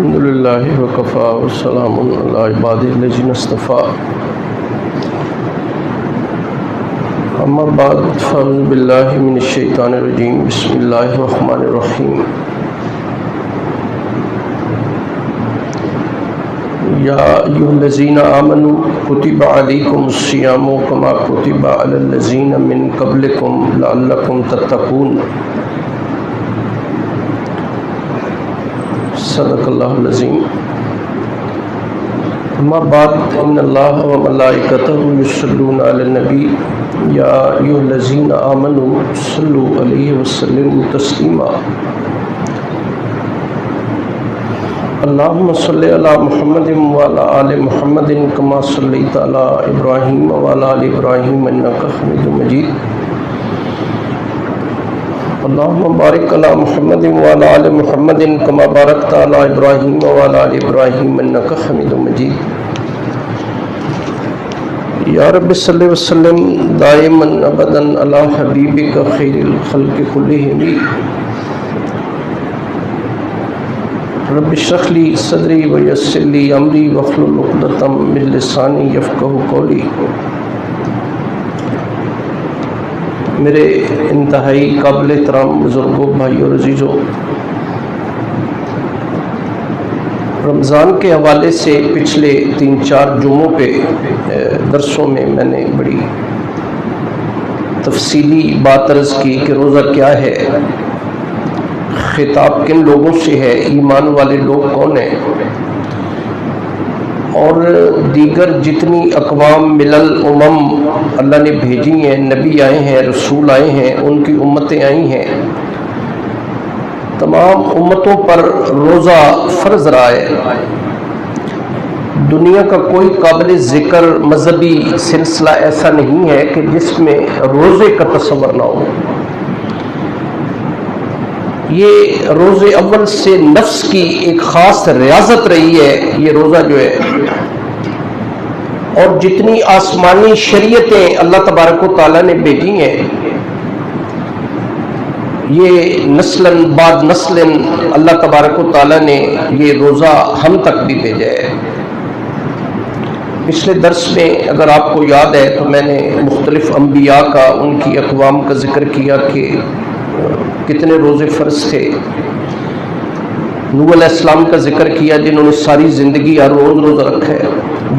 الحمدللہ وکفا والسلام علی عبادہ الذین اصطفیٰ اما بعد فاعوذ باللہ من الشیطان الرجیم بسم اللہ الرحمن الرحیم یا ایھا الذین آمنوا کتب علیکم الصیام کما کتب علی الذین من قبلکم لعلکم تتقون صدق اللہ العظیم اما بعد ان اللہ وملائکتہ یصلون علی النبی یا ایھا الذین آمنوا صلوا علیہ وسلموا تسلیما اللہم صلی علی محمد وعلی آل محمد کما صلیت علی ابراہیم وعلی آل ابراہیم انک حمید مجید اللہم بارک علی محمد وعلی آل محمد کما بارکت علی ابراہیم وعلی آل ابراہیم انک حمید مجید یا رب صلی وسلم دائما ابدا علی حبیبک خیر الخلق کلہم رب اشرح لی صدری ویسر لی امری واحلل عقدۃ من لسانی یفقہوا قولی میرے انتہائی قابل احترام بزرگوں، بھائیوں اور عزیزوں، رمضان کے حوالے سے پچھلے 3-4 جمعوں پہ درسوں میں نے بڑی تفصیلی بات عرض کی کہ روزہ کیا ہے، خطاب کن لوگوں سے ہے، ایمان والے لوگ کون ہیں، اور دیگر جتنی اقوام ملل امم اللہ نے بھیجی ہیں، نبی آئے ہیں، رسول آئے ہیں، ان کی امتیں آئی ہیں، تمام امتوں پر روزہ فرض رہا ہے۔ دنیا کا کوئی قابل ذکر مذہبی سلسلہ ایسا نہیں ہے کہ جس میں روزے کا تصور نہ ہو۔ یہ روزے اول سے نفس کی ایک خاص ریاضت رہی ہے یہ روزہ جو ہے، اور جتنی آسمانی شریعتیں اللہ تبارک و تعالیٰ نے بھیجی ہیں یہ نسلاً بعد نسلاً اللہ تبارک و تعالیٰ نے یہ روزہ ہم تک بھی بھیجا ہے۔ پچھلے درس میں اگر آپ کو یاد ہے تو میں نے مختلف انبیاء کا، ان کی اقوام کا ذکر کیا کہ کتنے روزے فرض تھے۔ نوح علیہ السلام کا ذکر کیا جنہوں نے ساری زندگی ہر روز روزہ رکھا ہے۔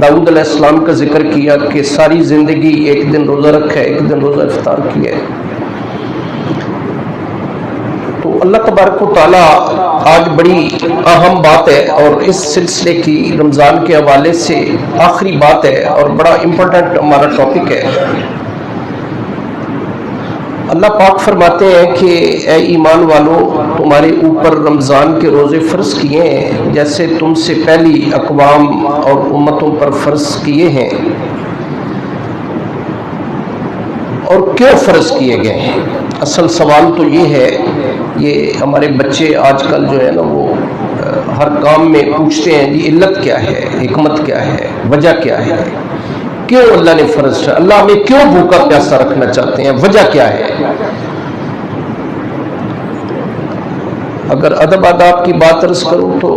داؤد علیہ السلام کا ذکر کیا کہ ساری زندگی ایک دن روزہ رکھا ہے، ایک دن روزہ افطار کیا ہے۔ تو اللہ تبارک و تعالیٰ آج بڑی اہم بات ہے، اور اس سلسلے کی رمضان کے حوالے سے آخری بات ہے اور بڑا امپورٹنٹ ہمارا ٹاپک ہے۔ اللہ پاک فرماتے ہیں کہ اے ایمان والو، تمہارے اوپر رمضان کے روزے فرض کیے ہیں جیسے تم سے پہلی اقوام اور امتوں پر فرض کیے ہیں۔ اور کیوں فرض کیے گئے ہیں؟ اصل سوال تو یہ ہے، یہ ہمارے بچے آج کل جو ہے نا وہ ہر کام میں پوچھتے ہیں جی علت کیا ہے، حکمت کیا ہے، وجہ کیا ہے، کیوں اللہ نے فرض کیا، اللہ ہمیں کیوں بھوکا پیاسا رکھنا چاہتے ہیں، وجہ کیا ہے؟ اگر ادب آداب کی بات عرض کروں تو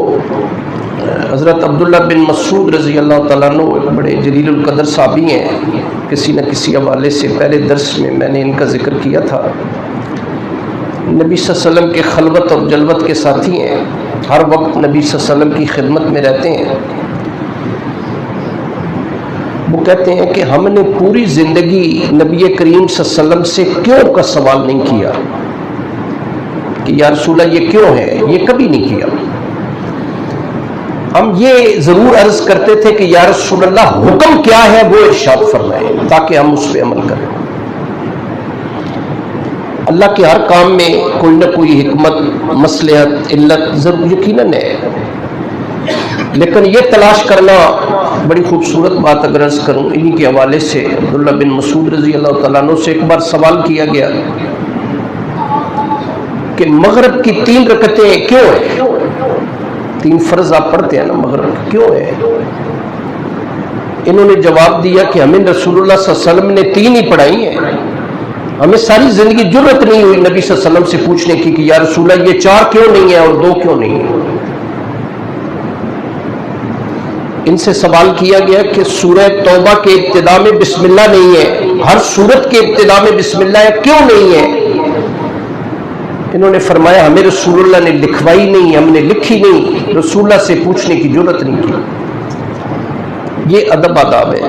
حضرت عبداللہ بن مسعود رضی اللہ تعالیٰ عنہ ایک بڑے جلیل القدر صحابی ہیں، کسی نہ کسی حوالے سے پہلے درس میں نے ان کا ذکر کیا تھا۔ نبی صلی اللہ علیہ وسلم کے خلوت اور جلوت کے ساتھی ہیں، ہر وقت نبی صلی اللہ علیہ وسلم کی خدمت میں رہتے ہیں۔ وہ کہتے ہیں کہ ہم نے پوری زندگی نبی کریم صلی اللہ علیہ وسلم سے کیوں کا سوال نہیں کیا کہ یا رسول اللہ یہ کیوں ہے، یہ کبھی نہیں کیا۔ ہم یہ ضرور عرض کرتے تھے کہ یا رسول اللہ حکم کیا ہے وہ ارشاد فرمائیں تاکہ ہم اس پہ عمل کریں۔ اللہ کے ہر کام میں کوئی نہ کوئی حکمت، مصلحت، علت ضرور یقیناً ہے، لیکن یہ تلاش کرنا بڑی خوبصورت بات اگر عرض کروں انہی کے حوالے سے عبداللہ بن مسعود رضی اللہ تعالیٰ عنہ سے ایک بار سوال کیا گیا کہ مغرب کی 3 رکعتیں کیوں ہیں؟ 3 فرض آپ پڑھتے ہیں نا، مغرب کیوں ہے؟ انہوں نے جواب دیا کہ ہمیں رسول اللہ صلی اللہ علیہ وسلم نے 3 ہی پڑھائی ہیں، ہمیں ساری زندگی جرأت نہیں ہوئی نبی صلی اللہ علیہ وسلم سے پوچھنے کی کہ یا رسول اللہ یہ 4 کیوں نہیں ہے اور 2 کیوں نہیں ہے۔ ان سے سوال کیا گیا کہ سورہ توبہ کے ابتدا میں بسم اللہ نہیں ہے، ہر سورت کے ابتدا میں بسم اللہ ہے، کیوں نہیں ہے؟ انہوں نے فرمایا ہمیں رسول اللہ نے لکھوائی نہیں، ہم نے لکھی نہیں، رسول اللہ سے پوچھنے کی ضرورت نہیں کی۔ یہ ادب آداب ہے،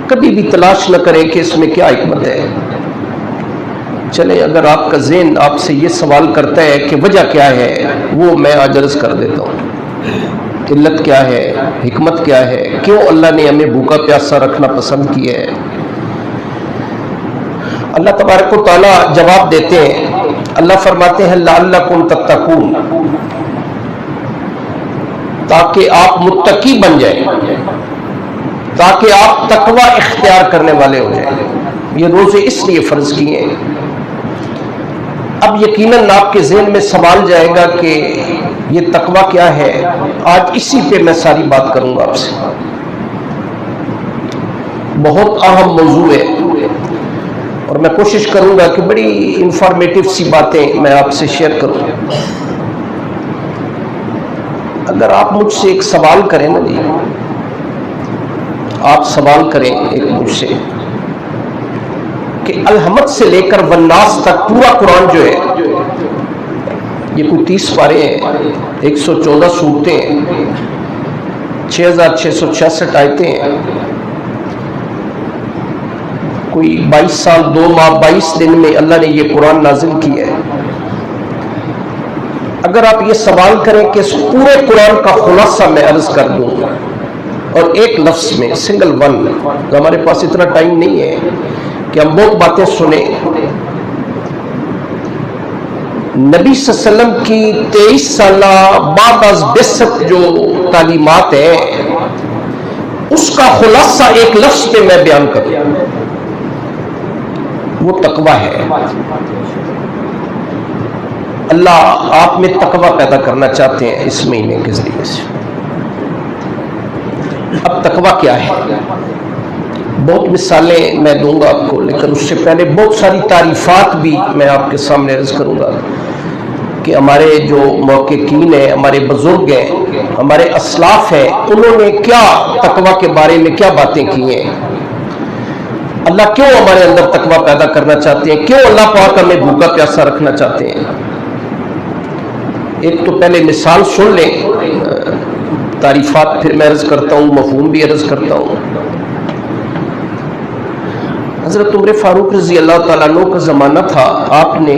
کبھی بھی تلاش نہ کریں کہ اس میں کیا حکمت ہے۔ چلیں اگر آپ کا ذہن آپ سے یہ سوال کرتا ہے کہ وجہ کیا ہے، وہ میں آج عرض کر دیتا ہوں۔ علت کیا ہے، حکمت کیا ہے، کیوں اللہ نے ہمیں بھوکا پیاسا رکھنا پسند کیا ہے؟ اللہ تبارک و تعالی جواب دیتے ہیں، اللہ فرماتے ہیں لعلکم تتقون، تاکہ آپ متقی بن جائیں، تاکہ آپ تقوی اختیار کرنے والے ہو جائیں۔ یہ روزے اس لیے فرض کیے ہیں۔ اب یقیناً آپ کے ذہن میں سوال جائے گا کہ یہ تقوی کیا ہے؟ آج اسی پہ میں ساری بات کروں گا آپ سے۔ بہت اہم موضوع ہے اور میں کوشش کروں گا کہ بڑی انفارمیٹیو سی باتیں میں آپ سے شیئر کروں۔ اگر آپ مجھ سے ایک سوال کریں نا جی، آپ سوال کریں ایک مجھ سے کہ الحمد سے لے کر والناس تک پورا قرآن جو ہے، یہ کوئی 30 پارے ہیں، 114 سورتیں ہیں، 6666 آیتیں ہیں، کوئی 22 سال 2 ماہ 22 دن میں اللہ نے یہ قرآن نازل کیا ہے۔ اگر آپ یہ سوال کریں کہ اس پورے قرآن کا خلاصہ میں عرض کر دوں اور ایک لفظ میں سنگل ون، تو ہمارے پاس اتنا ٹائم نہیں ہے کہ ہم بہت باتیں سنیں۔ نبی صلی اللہ علیہ وسلم کی 23 سالہ بعد از بعثت جو تعلیمات ہیں، اس کا خلاصہ ایک لفظ پہ میں بیان کروں، وہ تقوی ہے۔ اللہ آپ میں تقوی پیدا کرنا چاہتے ہیں اس مہینے کے ذریعے سے۔ اب تقوی کیا ہے؟ بہت مثالیں میں دوں گا آپ کو، لیکن اس سے پہلے بہت ساری تعریفات بھی میں آپ کے سامنے عرض کروں گا کہ ہمارے جو محققین ہیں، ہمارے بزرگ ہیں، ہمارے اسلاف ہیں، انہوں نے کیا تقوی کے بارے میں کیا باتیں کی ہیں۔ اللہ کیوں ہمارے اندر تقوی پیدا کرنا چاہتے ہیں، کیوں اللہ پاک ہمیں بھوکا پیاسا رکھنا چاہتے ہیں۔ ایک تو پہلے مثال سن لیں، تعریفات پھر میں عرض کرتا ہوں، مفہوم بھی عرض کرتا ہوں۔ حضرت عمر فاروق رضی اللہ تعالیٰ عنہ کا زمانہ تھا، آپ نے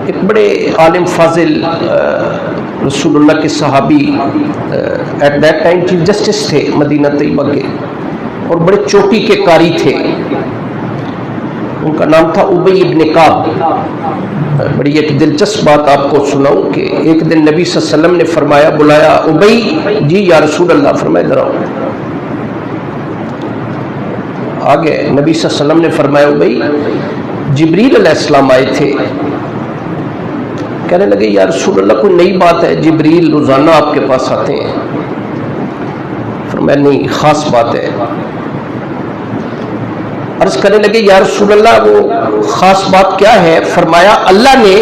ایک بڑے عالم فاضل رسول اللہ کے صحابی، at that time chief justice تھے مدینہ طیبہ کے، اور بڑے چوٹی کے قاری تھے، ان کا نام تھا ابی ابن کعب۔ بڑی ایک دلچسپ بات آپ کو سناؤں کہ ایک دن نبی صلی اللہ علیہ وسلم نے فرمایا، بلایا، ابی جی یا رسول اللہ، فرمایا ادھر آؤ۔ آگے نبی صلی اللہ علیہ وسلم نے فرمایا، ابی جبریل علیہ السلام آئے تھے۔ کہنے لگے یا رسول اللہ کوئی نئی بات ہے، جبریل روزانہ آپ کے پاس آتے ہیں؟ فرمایا نہیں، خاص بات ہے۔ عرض کرنے لگے یا رسول اللہ وہ خاص بات کیا ہے؟ فرمایا اللہ نے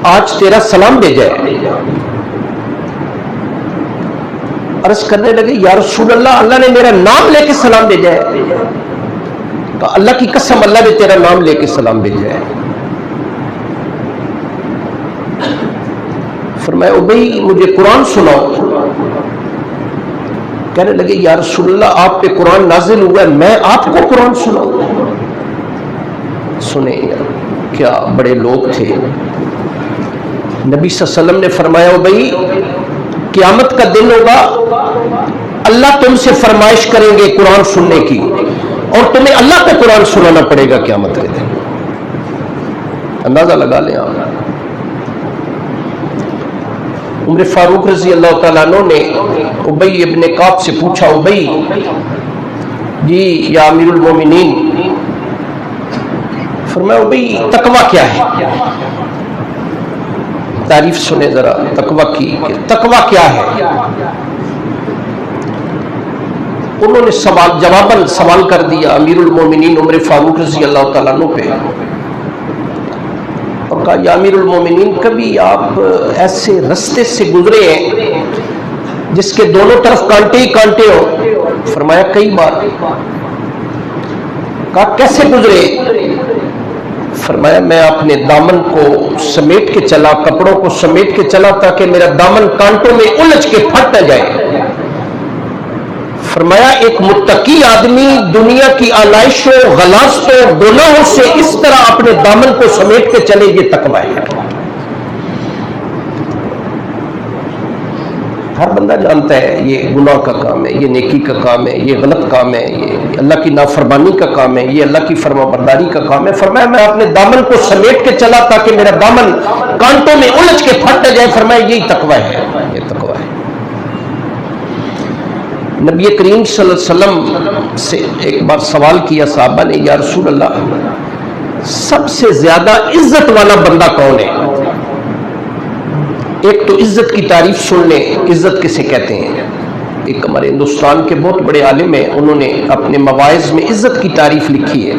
آج تیرا سلام بھیجا ہے۔ عرض کرنے لگے یا رسول اللہ اللہ نے میرا نام لے کے سلام بھیجا ہے؟ تو اللہ کی قسم اللہ نے تیرا نام لے کے سلام بھیجا ہے۔ فرمایا ابی مجھے قرآن سناؤ۔ کہنے لگے یا رسول اللہ آپ پہ قرآن نازل ہوا ہے، میں آپ کو قرآن سناؤں؟ سنیں کیا بڑے لوگ تھے۔ نبی صلی اللہ علیہ وسلم نے فرمایا ابی قیامت کا دن ہوگا، اللہ تم سے فرمائش کریں گے قرآن سننے کی، اور تمہیں اللہ پہ قرآن سنانا پڑے گا قیامت کے دن۔ اندازہ لگا لیں آپ۔ عمر فاروق رضی اللہ تعالیٰ عنہ نے ابی ابن کعب سے پوچھا، ابی جی یا امیر المومنین، فرمایا ابی تقوی کیا ہے؟ تعریف سنیں ذرا تقوی کی، تقوی کیا ہے؟ انہوں نے جواباً سوال کر دیا امیر المومنین عمر فاروق رضی اللہ تعالیٰ عنہ پہ۔ اور کہا یا امیر المومنین کبھی آپ ایسے رستے سے گزرے ہیں جس کے دونوں طرف کانٹے ہی کانٹے ہو؟ فرمایا کئی بار۔ کہا کیسے گزرے؟ فرمایا میں اپنے دامن کو سمیٹ کے چلا، کپڑوں کو سمیٹ کے چلا تاکہ میرا دامن کانٹوں میں الجھ کے پھٹ نہ جائے۔ فرمایا ایک متقی آدمی دنیا کی آلائشوں، غلاظتوں، گناہوں سے اس طرح اپنے دامن کو سمیٹ کے چلے، یہ تقویٰ ہے۔ ہر بندہ جانتا ہے یہ گناہ کا کام ہے، یہ نیکی کا کام ہے، یہ غلط کام ہے، یہ اللہ کی نافرمانی کا کام ہے، یہ اللہ کی فرما برداری کا کام ہے۔ فرمایا میں اپنے دامن کو سمیٹ کے چلا تاکہ میرا دامن کانٹوں میں الجھ کے پھٹ نہ جائے۔ فرمایا یہی تقویٰ ہے، یہ تقویٰ ہے۔ نبی کریم صلی اللہ علیہ وسلم سے ایک بار سوال کیا صحابہ نے، یا رسول اللہ سب سے زیادہ عزت والا بندہ کون ہے؟ ایک تو عزت کی تعریف سن لیں، عزت کسے کہتے ہیں۔ ایک ہمارے ہندوستان کے بہت بڑے عالم ہیں، انہوں نے اپنے مواعظ میں عزت کی تعریف لکھی ہے۔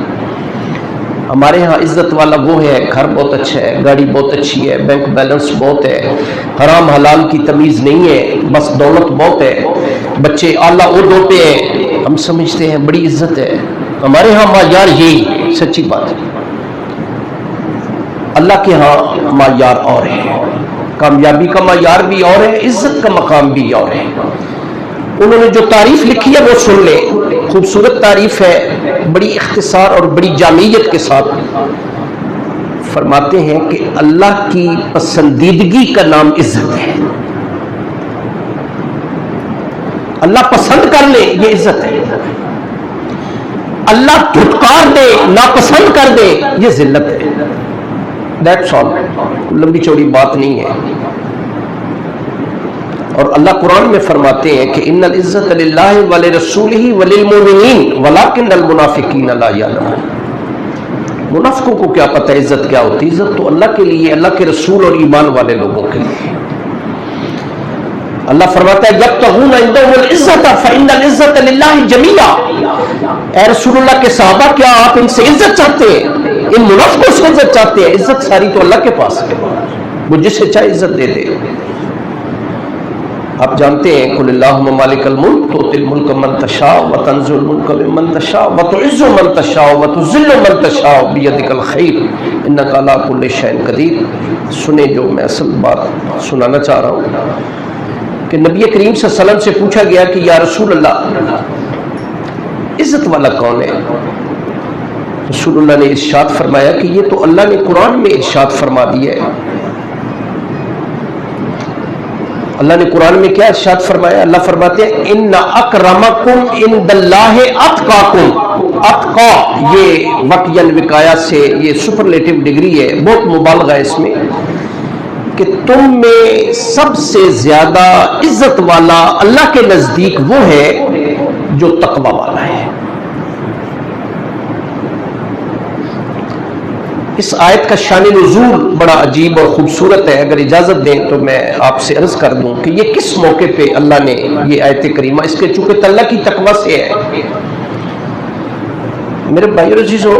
ہمارے ہاں عزت والا وہ ہے گھر بہت اچھا ہے، گاڑی بہت اچھی ہے، بینک بیلنس بہت ہے، حرام حلال کی تمیز نہیں ہے، بس دولت بہت ہے، بچے اعلیٰ عہدوں پہ ہیں، ہم سمجھتے ہیں بڑی عزت ہے۔ ہمارے ہاں معیار یہی سچی بات ہے۔ اللہ کے ہاں معیار اور ہے، کامیابی کا معیار بھی اور ہے، عزت کا مقام بھی اور ہے۔ انہوں نے جو تعریف لکھی ہے وہ سن لیں، خوبصورت تعریف ہے، بڑی اختصار اور بڑی جامعیت کے ساتھ فرماتے ہیں کہ اللہ کی پسندیدگی کا نام عزت ہے۔ اللہ پسند کر لے یہ عزت ہے، اللہ دھتکار دے، ناپسند کر دے، یہ ذلت ہے۔ دیٹس آل، لمبی چوڑی بات نہیں ہے۔ اور اللہ قرآن میں فرماتے ہیں کہ ان العزت للہ ولرسولہ وللمؤمنین ولکن المنافقین لا یعلمون۔ منافقوں کو کیا پتہ عزت کیا ہوتی ہے؟ عزت تو اللہ کے لیے، اللہ کے رسول اور ایمان والے لوگوں کے لیے۔ اللہ فرماتا ہے یبتغون عندهم العزت فإن العزت للہ جمیعا۔ اے رسول اللہ کے صحابہ کیا آپ ان سے عزت چاہتے ہیں؟ ان منافقوں سے عزت چاہتے ہیں؟ عزت ساری تو اللہ کے پاس ہے، وہ جسے چاہے عزت دے دے۔ آپ جانتے ہیں قل اللہم مالک الملک تؤتی الملک من تشاء وتنزع الملک ممن تشاء وتعز من تشاء وتذل من تشاء بیدک الخیر انک علی کل شیء قدیر۔ سنیں جو میں اصل بات سنانا چاہ رہا ہوں کہ نبی کریم صلی اللہ علیہ وسلم سے پوچھا گیا کہ یا رسول اللہ عزت والا کون ہے؟ رسول اللہ نے ارشاد فرمایا کہ یہ تو اللہ نے قرآن میں ارشاد فرما دیا ہے۔ اللہ نے قرآن میں کیا ارشاد فرمایا؟ اللہ فرماتے ہیں ان اکرمکم عند اللہ اتقاکم۔ اتقا یہ وقیاً وقایا سے یہ سپرلیٹو ڈگری ہے، بہت مبالغہ ہے اس میں، کہ تم میں سب سے زیادہ عزت والا اللہ کے نزدیک وہ ہے جو تقوی والا ہے۔ اس آیت کا شان نزول بڑا عجیب اور خوبصورت ہے۔ اگر اجازت دیں تو میں آپ سے عرض کر دوں کہ یہ کس موقع پہ اللہ نے یہ آیت کریمہ، اس کے چونکہ اللہ کی تقوی سے ہے۔ میرے بھائیو عزیزو،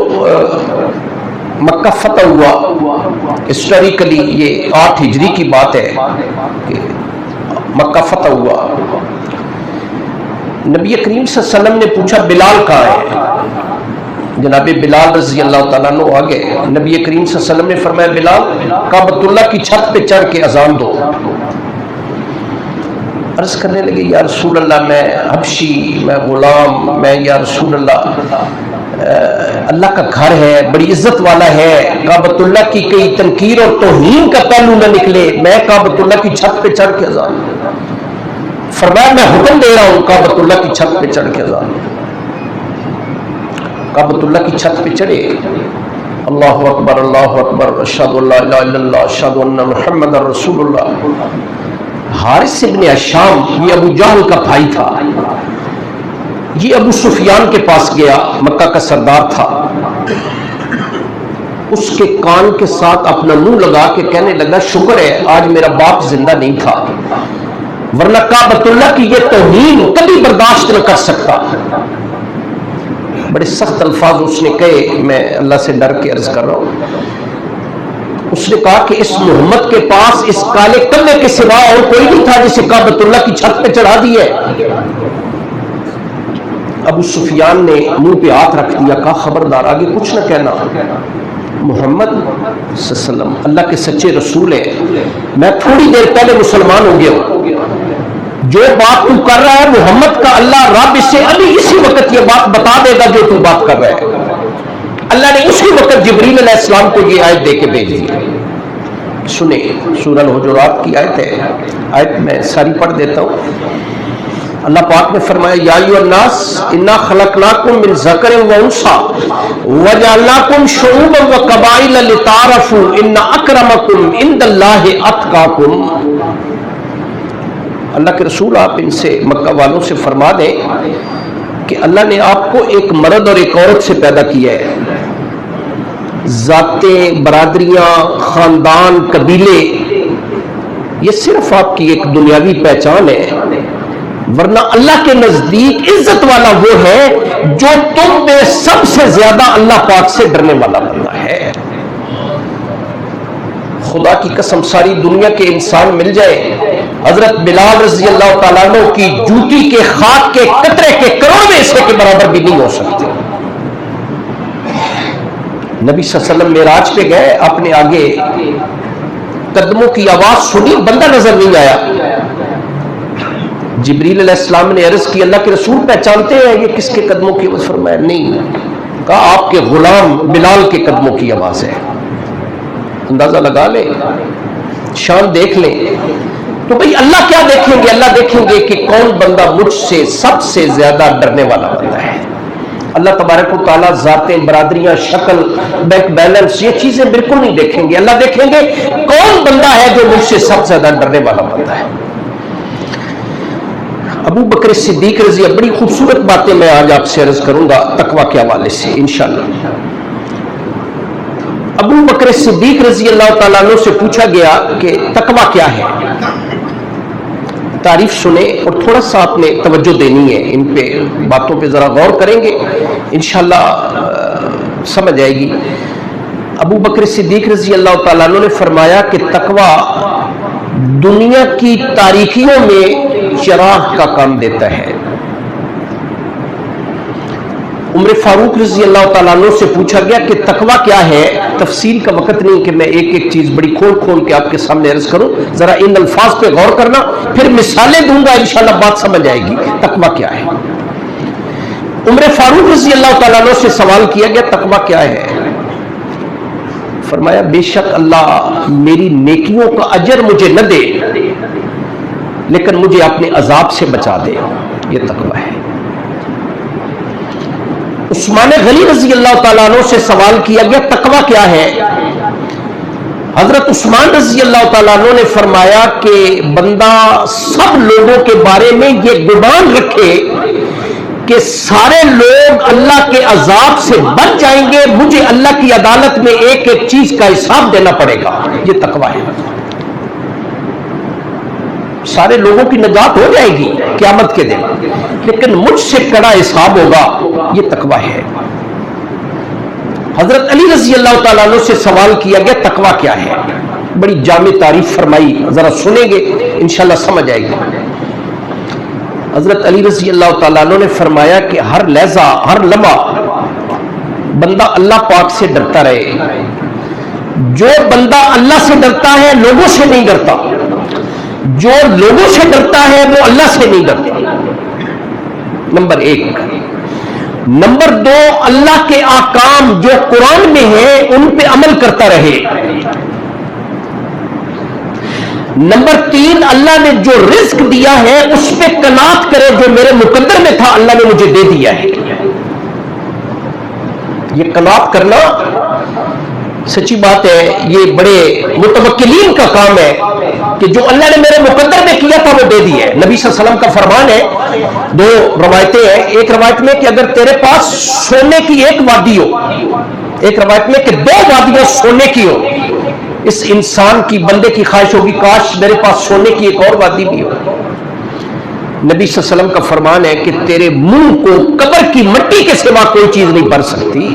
مکہ فتح ہوا، ہسٹوریکلی یہ 8 ہجری کی بات ہے کہ مکہ فتح ہوا۔ نبی کریم صلی اللہ علیہ وسلم نے پوچھا بلال کہاں ہے؟ جناب بلال رضی اللہ تعالیٰ عنہ آگے، نبی کریم صلی اللہ علیہ وسلم نے فرمایا بلال کعبۃ اللہ کی چھت پہ چڑھ کے اذان دو۔ عرض کرنے لگے یا رسول اللہ میں حبشی، میں غلام، میں یا رسول اللہ اللہ کا گھر ہے، بڑی عزت والا ہے، کعبۃ اللہ کی کئی تنکیر اور توہین کا پہلو نہ نکلے، میں کعبۃ اللہ کی چھت پہ چڑھ کے اذان۔ فرمایا میں حکم دے رہا ہوں کعبۃ اللہ کی چھت پہ چڑھ کے اذان۔ کعبۃ اللہ کی چھت پہ چڑھے، اللہ اکبر اللہ اکبر اشہد ان لا الہ الا اللہ اشہد ان محمد رسول اللہ۔ حارث ابن ہشام یہ ابو جہل کا بھائی تھا، یہ ابو سفیان کے پاس گیا، مکہ کا سردار تھا، اس کے کان کے ساتھ اپنا منہ لگا کے کہنے لگا شکر ہے آج میرا باپ زندہ نہیں تھا، ورنہ کعبۃ اللہ کی یہ توہین کبھی برداشت نہ کر سکتا۔ بڑے سخت الفاظ اس نے کہے، میں اللہ سے ڈر کے عرض کر رہا ہوں۔ اس نے کہا کہ اس محمد کے پاس اس کالے کلے کے سوا اور کوئی نہیں تھا جسے کعبۃ اللہ کی چھت پہ چڑھا دی ہے۔ ابو سفیان نے منہ پہ ہاتھ رکھ دیا، کہا خبردار آگے کچھ نہ کہنا، محمد صلی اللہ علیہ وسلم اللہ کے سچے رسول ہے، میں تھوڑی دیر پہلے مسلمان ہو گیا ہوں، جو بات تو کر رہا ہے محمد کا اللہ رب اسے ابھی اسی وقت یہ بات بتا دے گا جو تو بات کر رہا ہے۔ اللہ نے اسی وقت جبریل علیہ السلام کو یہ آیت دے کے بھیج دی۔ سنیں، سورہ الحجرات کی آیت ہے، آیت میں ساری پڑھ دیتا ہوں۔ اللہ پاک نے فرمایا یا ایھا الناس انا خلقناکم من ذکر و انثی وجعلناکم شعوبا وقبائل لتعارفوا ان اکرمکم عند اللہ اتقاکم۔ اللہ کے رسول آپ ان سے مکہ والوں سے فرما دیں کہ اللہ نے آپ کو ایک مرد اور ایک عورت سے پیدا کیا ہے، ذاتیں، برادریاں، خاندان، قبیلے یہ صرف آپ کی ایک دنیاوی پہچان ہے، ورنہ اللہ کے نزدیک عزت والا وہ ہے جو تم میں سب سے زیادہ اللہ پاک سے ڈرنے والا بندہ ہے۔ خدا کی قسم ساری دنیا کے انسان مل جائے، حضرت بلال رضی اللہ تعالیٰ عنہ کی جوتی کے خاک کے قطرے کے کروڑویں حصے کے برابر بھی نہیں ہو سکتے۔ نبی صلی اللہ علیہ وسلم معراج پہ گئے، اپنے آگے قدموں کی آواز سنی، بندہ نظر نہیں آیا۔ جبریل علیہ السلام نے عرض کی اللہ کے رسول پہچانتے ہیں یہ کس کے قدموں کی آواز؟ فرمایا نہیں، کہا آپ کے غلام بلال کے قدموں کی آواز ہے۔ اندازہ لگا لیں، شان دیکھ لیں۔ تو بھئی اللہ کیا دیکھیں گے؟ اللہ دیکھیں گے کہ کون بندہ مجھ سے سب سے زیادہ ڈرنے والا بندہ ہے۔ اللہ تبارک و تعالیٰ ذاتیں، برادریاں، شکل، بینک بیلنس یہ چیزیں بالکل نہیں دیکھیں گے، اللہ دیکھیں گے کون بندہ ہے جو مجھ سے سب سے زیادہ ڈرنے والا بندہ ہے۔ ابو بکر صدیق رضی اللہ، بڑی خوبصورت باتیں میں آج آپ سے عرض کروں گا تقویٰ کے حوالے سے انشاءاللہ۔ ابو بکر صدیق رضی اللہ تعالیٰ عنہ سے پوچھا گیا کہ تقویٰ کیا ہے؟ تعریف سنیں اور تھوڑا سا آپ نے توجہ دینی ہے، ان پہ باتوں پہ ذرا غور کریں گے انشاءاللہ سمجھ آئے گی۔ ابو بکر صدیق رضی اللہ تعالیٰ عنہ نے فرمایا کہ تقویٰ دنیا کی تاریکیوں میں چراغ کا کام دیتا ہے۔ عمر فاروق رضی اللہ تعالیٰ عنہ سے پوچھا گیا کہ تقویٰ کیا ہے؟ تفصیل کا وقت نہیں کہ میں ایک ایک چیز بڑی کھول کے آپ کے سامنے عرض کروں، ذرا ان الفاظ پہ غور کرنا، پھر مثالیں دوں گا انشاءاللہ بات سمجھ آئے گی تقویٰ کیا ہے۔ عمر فاروق رضی اللہ تعالیٰ عنہ سے سوال کیا گیا تقویٰ کیا ہے؟ فرمایا بے شک اللہ میری نیکیوں کا اجر مجھے نہ دے لیکن مجھے اپنے عذاب سے بچا دے، یہ تقویٰ ہے۔ عثمان غنی رضی اللہ تعالیٰ عنہ سے سوال کیا گیا تقویٰ کیا ہے؟ حضرت عثمان رضی اللہ تعالیٰ عنہ نے فرمایا کہ بندہ سب لوگوں کے بارے میں یہ گمان رکھے کہ سارے لوگ اللہ کے عذاب سے بچ جائیں گے، مجھے اللہ کی عدالت میں ایک ایک چیز کا حساب دینا پڑے گا، یہ تقویٰ ہے۔ سارے لوگوں کی نجات ہو جائے گی قیامت کے دن، لیکن مجھ سے کڑا حساب ہوگا، یہ تقویٰ ہے۔ حضرت علی رضی اللہ تعالیٰ عنہ سے سوال کیا گیا تقویٰ کیا ہے؟ بڑی جامع تعریف فرمائی، ذرا سنیں گے انشاءاللہ سمجھ آئے گی۔ حضرت علی رضی اللہ تعالیٰ عنہ نے فرمایا کہ ہر لحظہ، ہر لمحہ بندہ اللہ پاک سے ڈرتا رہے۔ جو بندہ اللہ سے ڈرتا ہے لوگوں سے نہیں ڈرتا، جو لوگوں سے ڈرتا ہے وہ اللہ سے نہیں ڈرتا، نمبر ایک۔ نمبر دو، اللہ کے احکام جو قرآن میں ہیں ان پہ عمل کرتا رہے۔ نمبر تین، اللہ نے جو رزق دیا ہے اس پہ قناعت کرے، جو میرے مقدر میں تھا اللہ نے مجھے دے دیا ہے۔ یہ قناعت کرنا سچی بات ہے، یہ بڑے متوکلین کا کام ہے کہ جو اللہ نے میرے مقدر میں کیا تھا وہ دے دیا ہے۔ نبی صلی اللہ علیہ وسلم کا فرمان ہے، دو روایتیں ہیں، ایک روایت میں کہ اگر تیرے پاس سونے کی ایک وادی ہو، ایک روایت میں کہ دو وادیاں سونے کی ہو، اس انسان کی بندے کی خواہش ہوگی کاش میرے پاس سونے کی ایک اور وادی بھی ہو۔ نبی صلی اللہ علیہ وسلم کا فرمان ہے کہ تیرے منہ کو قبر کی مٹی کے سوا کوئی چیز نہیں بھر سکتی۔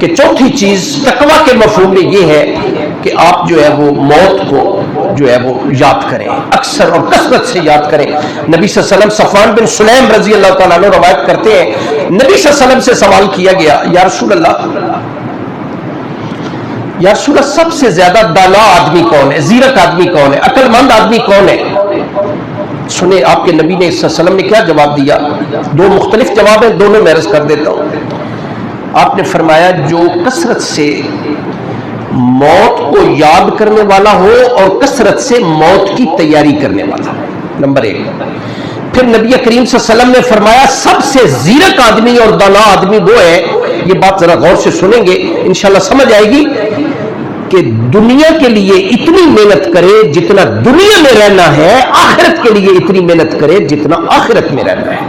کہ چوتھی چیز تقوی کے مفہوم میں یہ ہے کہ آپ جو ہے وہ موت کو جو ہے وہ یاد کریں، اکثر اور کثرت سے یاد کریں۔ نبی صلی اللہ علیہ وسلم، صفوان بن سلیم رضی اللہ تعالیٰ عنہ روایت کرتے ہیں، نبی صلی اللہ علیہ وسلم سے سوال کیا گیا، یا رسول اللہ سب سے زیادہ دانا آدمی کون ہے، زیرک آدمی کون ہے، عقل مند آدمی کون ہے؟ سنیں آپ کے نبی نے صلی اللہ علیہ وسلم نے کیا جواب دیا؟ دو مختلف جواب ہیں، دونوں میں عرض کر دیتا ہوں۔ آپ نے فرمایا جو کثرت سے موت کو یاد کرنے والا ہو اور کثرت سے موت کی تیاری کرنے والا، نمبر 1۔ پھر نبی کریم صلی اللہ علیہ وسلم نے فرمایا سب سے زیرک آدمی اور دانا آدمی وہ ہے، یہ بات ذرا غور سے سنیں گے انشاءاللہ سمجھ آئے گی، کہ دنیا کے لیے اتنی محنت کرے جتنا دنیا میں رہنا ہے، آخرت کے لیے اتنی محنت کرے جتنا آخرت میں رہنا ہے۔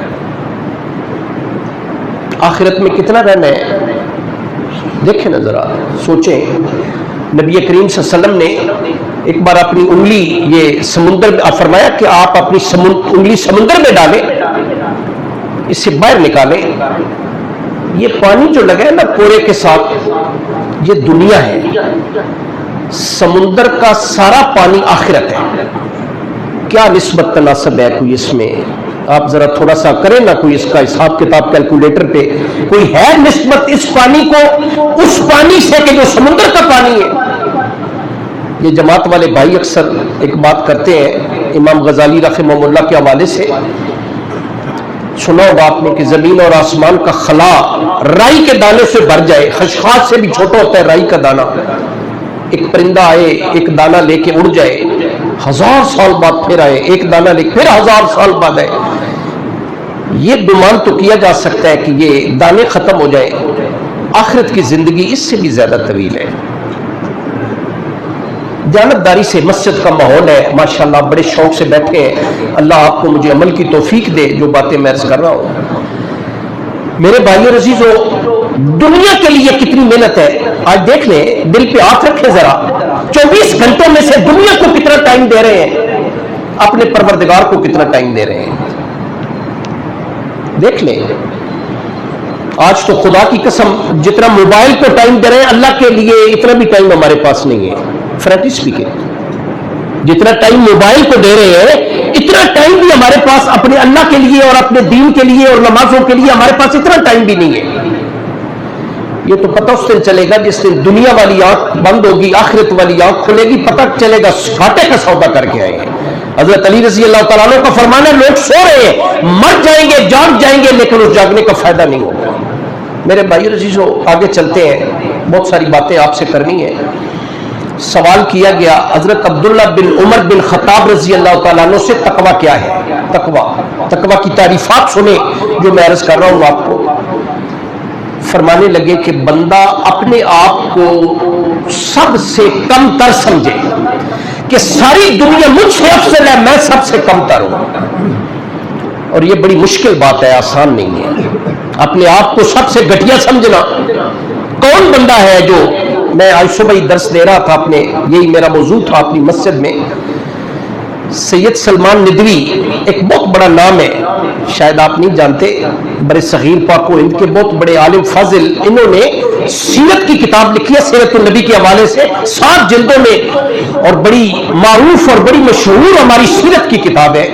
آخرت میں کتنا رہنا ہے دیکھیں نا، ذرا سوچیں۔ نبی کریم صلی اللہ علیہ وسلم نے ایک بار اپنی انگلی یہ سمندر میں فرمایا کہ آپ اپنی انگلی سمندر میں ڈالیں، اس سے باہر نکالیں، یہ پانی جو لگا ہے نا پورے کے ساتھ، یہ دنیا ہے، سمندر کا سارا پانی آخرت ہے۔ کیا نسبت تناسب ہے کوئی اس میں؟ آپ ذرا تھوڑا سا کریں نا کوئی اس کا حساب کتاب کیلکولیٹر پہ، کوئی ہے نسبت اس پانی کو اس پانی سے کہ جو سمندر کا پانی ہے؟ یہ جماعت والے بھائی اکثر ایک بات کرتے ہیں امام غزالی رحمہ اللہ کے حوالے سے، سنا ہوگا آپ نے کہ زمین اور آسمان کا خلا رائی کے دانے سے بھر جائے، خشخاش سے بھی چھوٹا ہوتا ہے رائی کا دانہ، ایک پرندہ آئے ایک دانہ لے کے اڑ جائے، 1000 سال بعد پھر آئے ایک دانہ لے کے پھر 1000 سال بعد آئے، یہ گمان تو کیا جا سکتا ہے کہ یہ دانے ختم ہو جائے، آخرت کی زندگی اس سے بھی زیادہ طویل ہے۔ دیانتداری سے مسجد کا ماحول ہے ماشاءاللہ، بڑے شوق سے بیٹھے ہیں، اللہ آپ کو مجھے عمل کی توفیق دے جو باتیں میں عرض کر رہا ہوں۔ میرے بھائیو عزیزو، دنیا کے لیے کتنی محنت ہے، آج دیکھ لیں، دل پہ ہاتھ رکھیں ذرا، 24 گھنٹوں میں سے دنیا کو کتنا ٹائم دے رہے ہیں، اپنے پروردگار کو کتنا ٹائم دے رہے ہیں، دیکھ لیں۔ آج تو خدا کی قسم جتنا موبائل کو ٹائم دے رہے ہیں اللہ کے لیے اتنا بھی ٹائم ہمارے پاس نہیں ہے، فرینکلی اسپیکنگ، جتنا ٹائم موبائل کو دے رہے ہیں اتنا ٹائم بھی ہمارے پاس اپنے اللہ کے لیے اور اپنے دین کے لیے اور نمازوں کے لیے ہمارے پاس اتنا ٹائم بھی نہیں ہے۔ یہ تو پتہ اس دن چلے گا جس دن دنیا والی آنکھ بند ہوگی، آخرت والی آنکھ کھلے گی، پتہ چلے گا گھاٹے کا سودا کر کے آئے ہیں۔ حضرت علی رضی اللہ تعالیٰ عنہ کا فرمان ہے لوگ سو رہے ہیں، مر جائیں گے جاگ جائیں گے لیکن اس جاگنے کا فائدہ نہیں ہوگا۔ میرے بھائی عزیزو آگے چلتے ہیں، بہت ساری باتیں آپ سے کرنی ہیں۔ سوال کیا گیا حضرت عبداللہ بن عمر بن خطاب رضی اللہ تعالیٰ عنہ سے تقوی کیا ہے؟ تقوی کی تعریفات سنیں جو میں عرض کر رہا ہوں آپ کو۔ فرمانے لگے کہ بندہ اپنے آپ کو سب سے کم تر سمجھے کہ ساری دنیا مجھ سے افضل ہے، میں سب سے کم تر ہوں، اور یہ بڑی مشکل بات ہے، آسان نہیں ہے اپنے آپ کو سب سے گھٹیا سمجھنا۔ کون بندہ ہے جو، میں آج صبح ہی درس دے رہا تھا اپنے، یہی میرا موضوع تھا اپنی مسجد میں، سید سلمان ندوی ایک بہت بڑا نام ہے، شاید آپ نہیں جانتے، برے صغیر پاک و ہند کے بہت بڑے عالم فاضل، انہوں نے سیرت کی کتاب لکھی ہے سیرت النبی کے حوالے سے 7 جلدوں میں، اور بڑی معروف اور بڑی مشہور ہماری سیرت کی کتاب ہے۔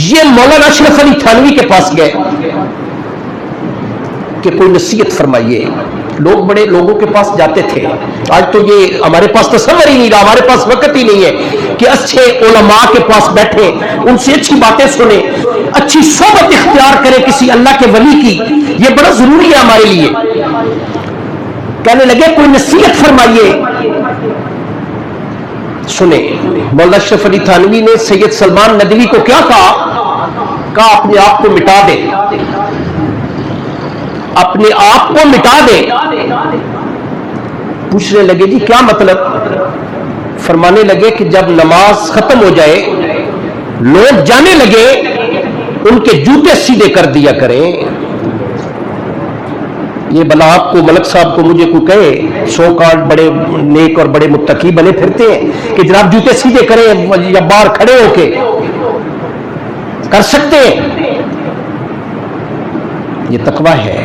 یہ مولانا اشرف علی تھانوی کے پاس گئے کہ کوئی نصیحت فرمائیے، لوگ بڑے لوگوں کے پاس جاتے تھے، آج تو یہ ہمارے پاس تصور ہی نہیں رہا، ہمارے پاس وقت ہی نہیں ہے کہ اچھے علماء کے پاس بیٹھے ان سے اچھی باتیں سنیں، اچھی صحبت اختیار کریں کسی اللہ کے ولی کی، یہ بڑا ضروری ہے ہمارے لیے۔ کہنے لگے کوئی نصیحت فرمائیے، سنیں مولانا اشرف علی تھانوی نے سید سلمان ندوی کو کیا کہا اپنے آپ کو مٹا دے، اپنے آپ کو مٹا دے۔ پوچھنے لگے جی کیا مطلب؟ فرمانے لگے کہ جب نماز ختم ہو جائے لوگ جانے لگے ان کے جوتے سیدھے کر دیا کریں۔ یہ بلا آپ کو ملک صاحب کو مجھے کوئی کہے، 100 کارڈ بڑے نیک اور بڑے متقی بنے پھرتے ہیں کہ جناب جوتے سیدھے کریں یا باہر کھڑے ہو کے کر سکتے ہیں؟ یہ تقوی ہے۔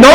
9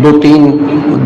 2-3